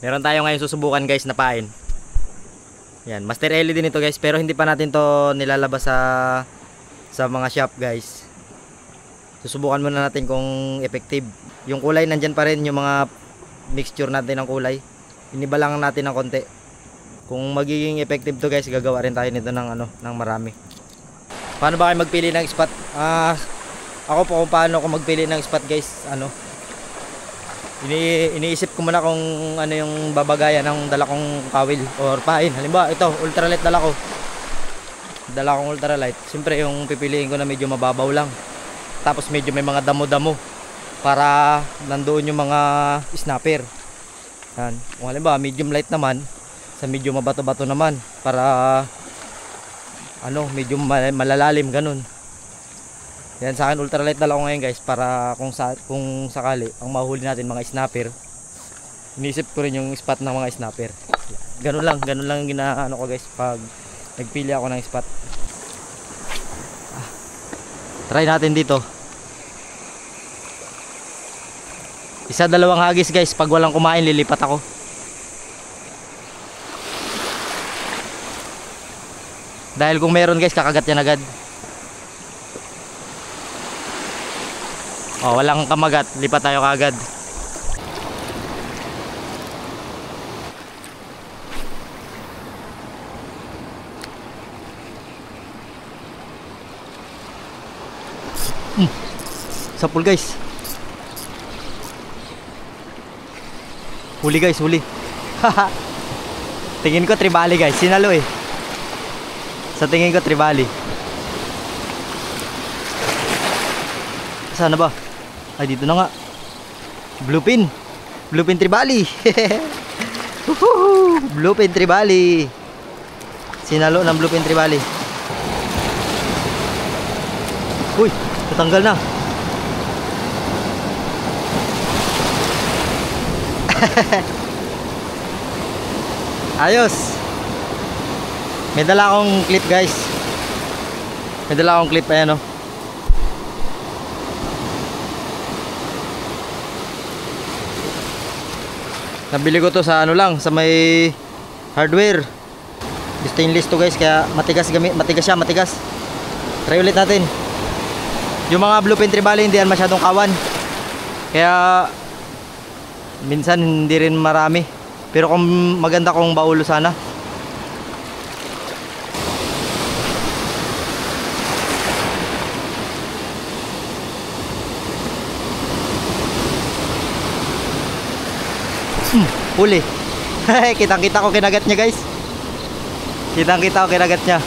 Meron tayo ngayon susubukan guys na pain. Yan, Master LED din ito guys, pero hindi pa natin to nilalabas sa mga shop guys. Susubukan muna natin kung effective. Yung kulay nandyan pa rin, yung mga mixture natin ng kulay. Iniba lang natin ng konti. Kung magiging effective to guys, gagawa rin tayo nito ng ng marami. Paano ba kayo magpili ng spot? Ako po kung paano ako magpili ng spot guys, iniisip ko muna kung ano yung babagayan ng dala kong kawil or pain. Halimbawa, ito, ultralight dala ko. Dala kong ultralight. Siyempre, yung pipiliin ko na medyo mababaw lang. Tapos medyo may mga damo-damo para nandoon yung mga snapper. Yan. Kung halimbawa, medium light naman, sa medyo mabato-bato naman para medyo malalalim ganun. Yan, sa akin ultralight dala ko ngayon guys para kung sakali ang mahuli natin mga snapper. Inisip ko rin yung spot ng mga snapper. Ganun lang yung ginaano ko guys pag nagpili ako ng spot. Try natin dito. Isa dalawang hagis guys, pag walang kumain lilipat ako. Dahil kung meron guys, kakagat yan agad. Walang kamagat, lipat tayo kagad. Sapul guys. Huli guys, huli. Tingin ko tribali guys, sinalo eh. Sa tingin ko tribali. Sana ba? Ay, dito na nga. Bluepin. Bluepin tribali. Bluepin tribali. Sinalo ng bluepin tribali. Uy, natanggal na. Ayos. May dala akong clip guys. May dala akong clip, ayan o. Nabili ko to sa sa may hardware. Stainless to guys, kaya matigas siya, matigas. Try ulit natin. Yung mga bluepin tribali hindi yan masyadong kawan. Kaya minsan hindi rin marami. Pero kung maganda kong baulo sana. Huli. Kitang-kita ko kinagat niya guys. Kitang-kita ko kinagat niya.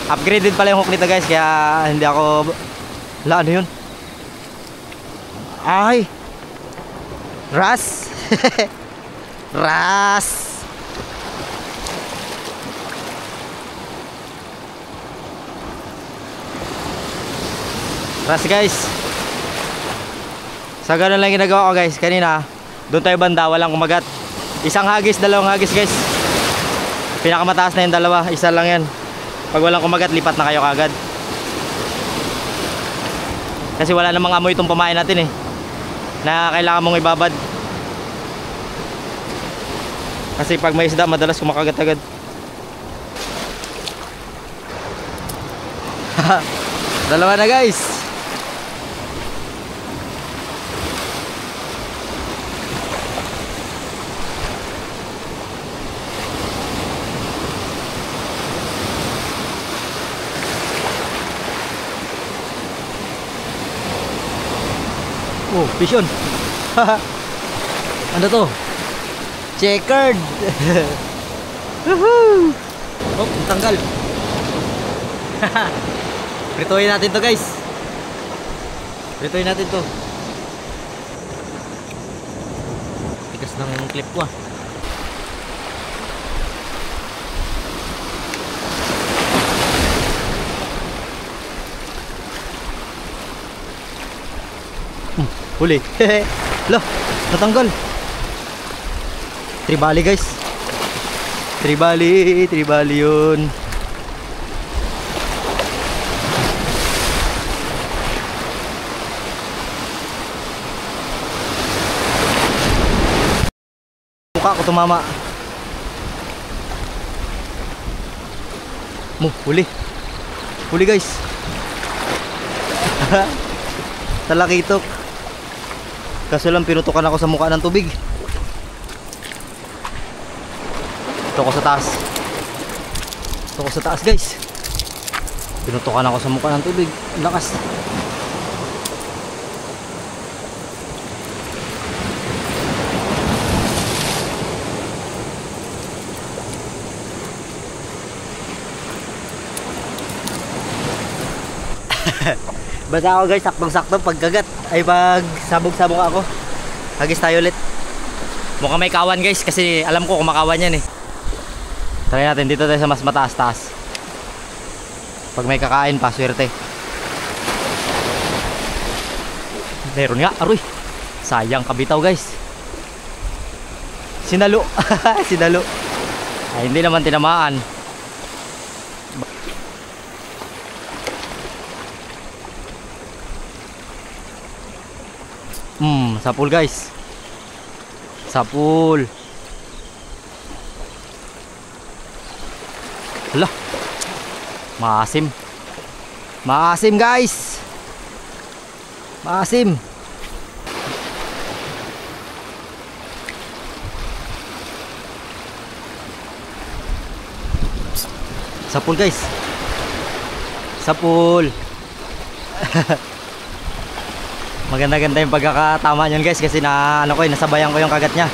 Upgraded pala yung hook nito guys, kaya hindi ako ano yun? Ay. Ras. Ras. Ras guys. Sa ganun lang ginagawa ko guys. Kanina doon tayo banda, walang kumagat. Isang hagis, dalawang hagis guys. Pinakamataas na yung dalawa, isa lang yan. Pag walang kumagat, lipat na kayo kagad. Kasi wala namang amoy itong pamain natin eh, na kailangan mong ibabad. Kasi pag may isda, madalas kumakagat agad. Dalawa na guys. Oh, vision. Ano to? Checkered. Oh, tanggal. Prituin natin to guys. Prituin natin to. Tigas ng clip ko ah. Huli. Loh, natanggal. Tribali guys. Tribali yun. mukha ko tumama. Huli. Huli guys. Talakitok. Kaso lang pinutukan ako sa mukha ng tubig. Ito ko sa taas. Ito ko sa taas guys. Pinutukan ako sa mukha ng tubig. Lakas. Basta ako guys, saktong-sakto pagkagat ay pag sabog-sabog ako. Hagis tayo ulit. Mukhang may kawan guys kasi alam ko kumakawan yan eh. Try natin dito tayo sa mas mataas-taas. Pag may kakain pa, swerte. Meron nga, aroy. Sayang kabitaw guys. Sinalo. Sinalo. Ay hindi naman tinamaan. Sapul guys. Sapul. Hala. Maasim. Maasim guys. Maasim. Sapul guys. Sapul. Maganda-ganda yung pagkakatama niyan guys kasi na ano ko nasabayan ko yung kagat niya.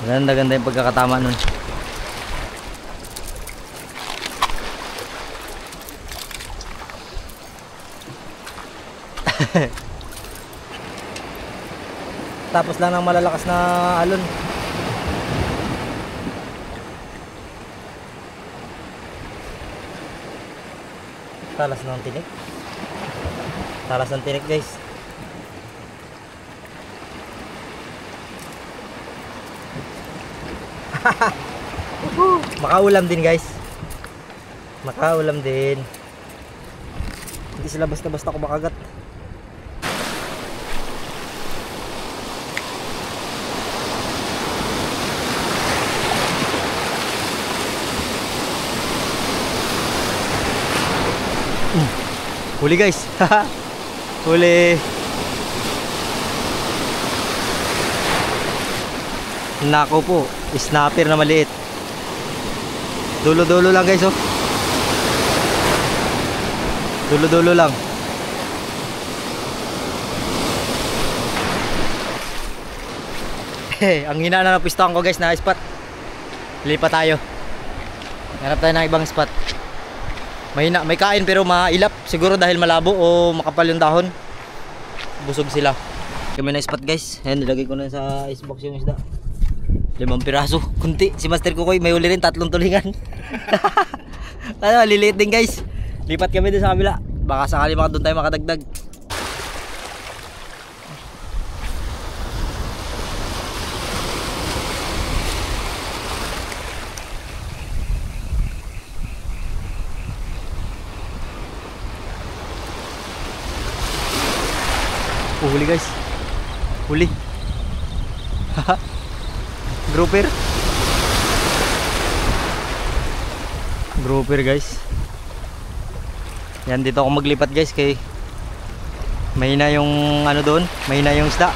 Maganda-ganda yung pagkakatama nun. Tapos lang ng malalakas na alon. Talas ng tinik. Talas ng tinik guys. Makaulam din guys. Makaulam din. Hindi sila basta-basta kumakagat. Huli guys. Huli. Nako po, snapper na maliit. Dulo-dulo lang guys oh. Dulo-dulo lang. Ang hina na napistohan ko guys na spot. Lipat tayo. Hanap tayo ng ibang spot. Mahina, may kain pero mailap. Siguro dahil malabo o makapal yung dahon. Busog sila. Kami na spot guys. Ayan, nilagay ko na sa icebox yung isda. 5 piraso. Kunti. Si Master Kukoy may uli rin 3 tulingan. Ano, liliit din guys. Lipat kami din sa kabila. Baka sakali doon tayo makadagdag. Huli guys. Huli. Grouper. Grouper guys. Yan, dito ako maglipat guys kay mahina yung ano doon, mahina yung isda.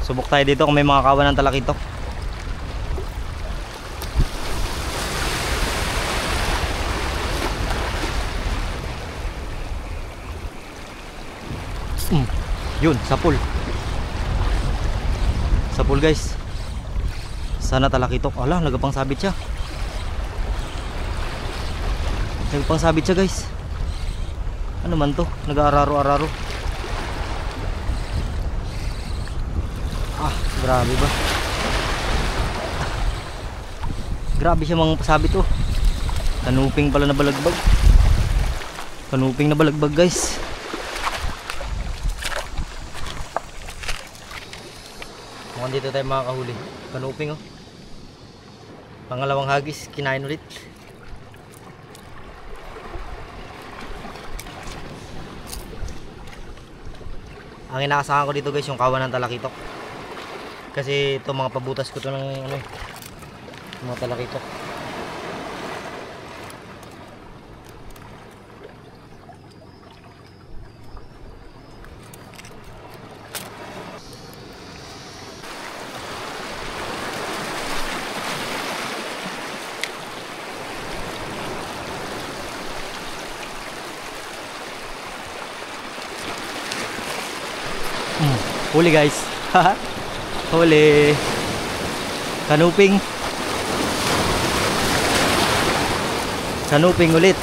Subok tayo dito kung may mga kawan ng talakitok. Yun, sapul. Sapul guys. Sana talakitok. Ala, nagapang sabit siya. Nagapang sabit siya guys. Ano man to? Nag-aararo-araro. Ah, grabe ba? Grabe siya mga sabit oh. Kanuping pala na balagbag. Kanuping na balagbag guys. Mukhang dito tayo makakahuli. Kanuping oh. Pangalawang hagis, kinain ulit. Ang inaasahan ko dito guys, yung kawan ng talakitok. Kasi ito mga pabutas ko to ng ano eh, mga talakitok. Huli guys. Huli. Kanuping. Kanuping ulit.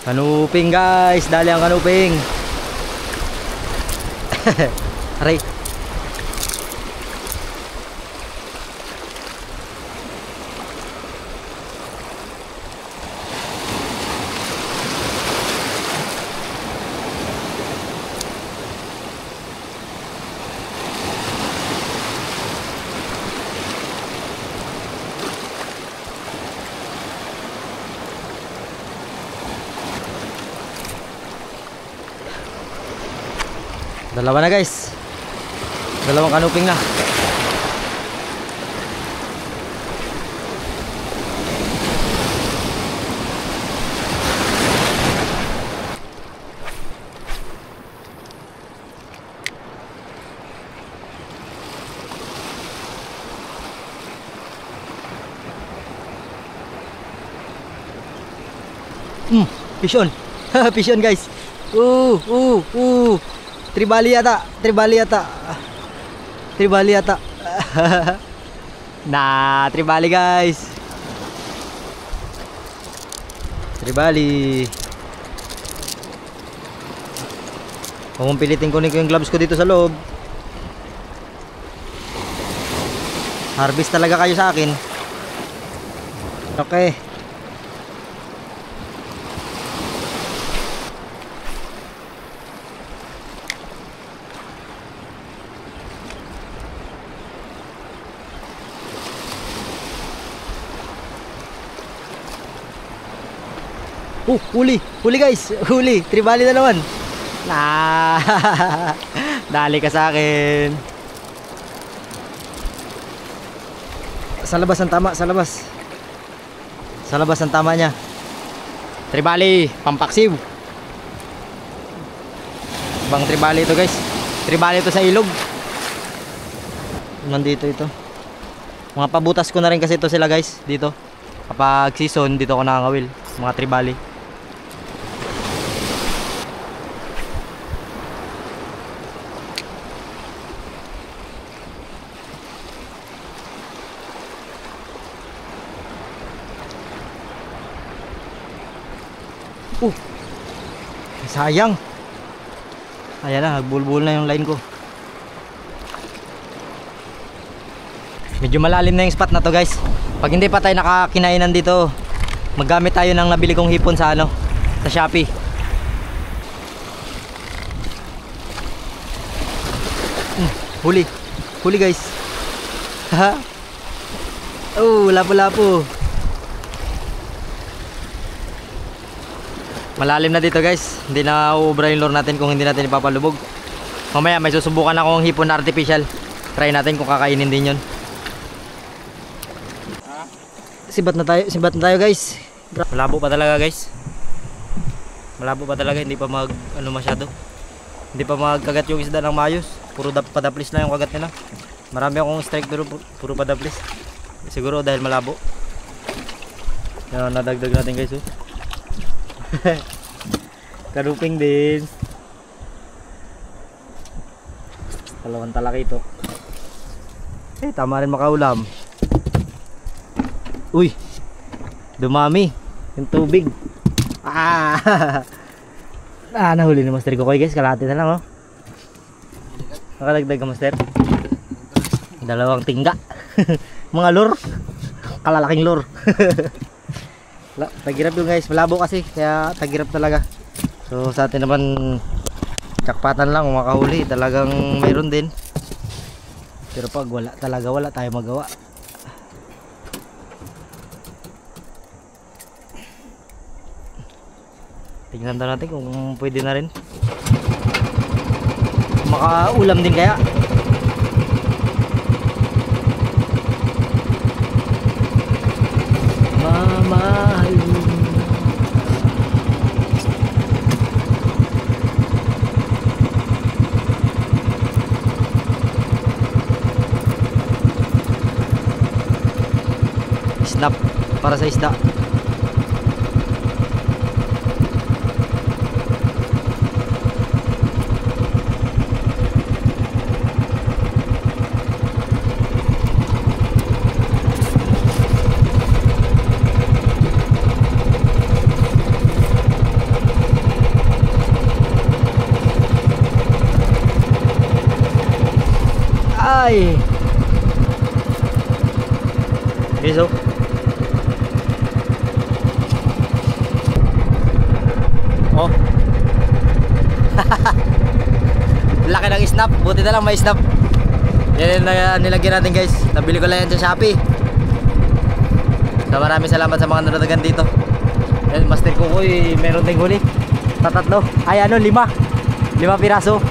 Kanuping guys. Dali ang kanuping. Aray. Dalawa na guys. Dalawang kanuping na. Fish on. Fish on guys. Tribali yata. Nah, tribali guys. Tribali. Kung pilitin kunin ko yung gloves ko dito sa loob. Harvest talaga kayo sa akin. Okay. Huli guys, huli, tribali na naman. Nah, dali ka sa akin. Sa labas ang tama, sa labas. Sa labas ang tama niya. Tribali, pampaksiw. Bang tribali ito guys. Tribali ito sa ilog. Nandito ito. Mga pabutas ko na rin kasi ito sila guys, dito. Kapag season, dito ako nakangawil. Mga tribali. Sayang. Ayan na, nagbulbul na yung line ko. Medyo malalim na yung spot na to guys. Pag hindi pa tayo nakakinainan dito, maggamit tayo ng nabili kong hipon sa ano, sa Shopee. Huli guys. Oh, lapo-lapo. Malalim na dito guys. Hindi na uubra yung lure natin kung hindi natin ipapalubog. Mamaya may susubukan akong hipon na artificial. Try natin kung kakainin din yun. Sibat na tayo guys. Malabo pa talaga guys. Malabo pa talaga, hindi pa masyado. Hindi pa magkagat yung isda ng maayos. Puro padaplis na yung kagat nila. Marami akong strike pero puro padaplis. Siguro dahil malabo. Yan, nadagdag natin guys. Kanuping din. Dalawang talakito. Tama rin makaulam. Uy, dumami yung tubig. Nahuli ni Master Kokoy guys. Kalahati na lang oh. Nakadagdag ka Master. Dalawang tingga. Mga lure. Kalalaking lure. Tagirap yun guys. Malabo kasi. Kaya tagirap talaga. So sa atin naman jakpatan lang kung makahuli. Talagang mayroon din. Pero pag wala talaga, wala tayo magawa. Tingnan daw natin kung pwede na rin. Makaulam din kaya. Mamahalin. Snap para sa isda. Ay. Guys, oh. Oh. Laki ng snap. Buti na lang may snap. Yan yung nilagyan natin, guys. Nabili ko lang yan sa Shopee. So maraming salamat sa mga nanonood dito. Yan, Master Kukoy, meron ding huli. Tatatlo. Ay ano, 5 piraso.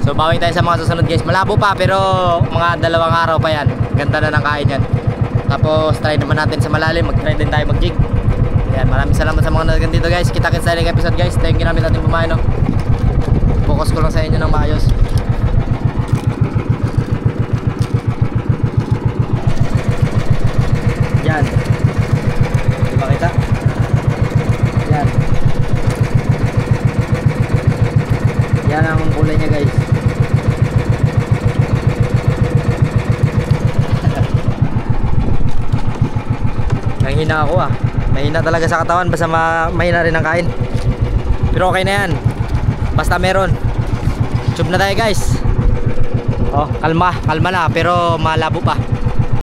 So bawing tayo sa mga susunod, guys. Malabo pa pero mga 2 araw pa yan. Ganda na ng kain yan. Tapos try naman natin sa malalim. Mag-try din tayo mag-jig. Ayan, maraming salamat sa mga nanonood dito, guys. Kita-kits sa next episode, guys. Thank you namin natin bumahay, no? Focus ko lang sa inyo ng maayos. Yan. Di ba kita? Yan. Yan ang kulay niya, guys. Nanghina ako, ah. Mahina talaga sa katawan, basta mahina rin ang kain. Pero okay na yan. Basta meron. Tube na tayo, guys. Oh, kalma na pero malabo pa.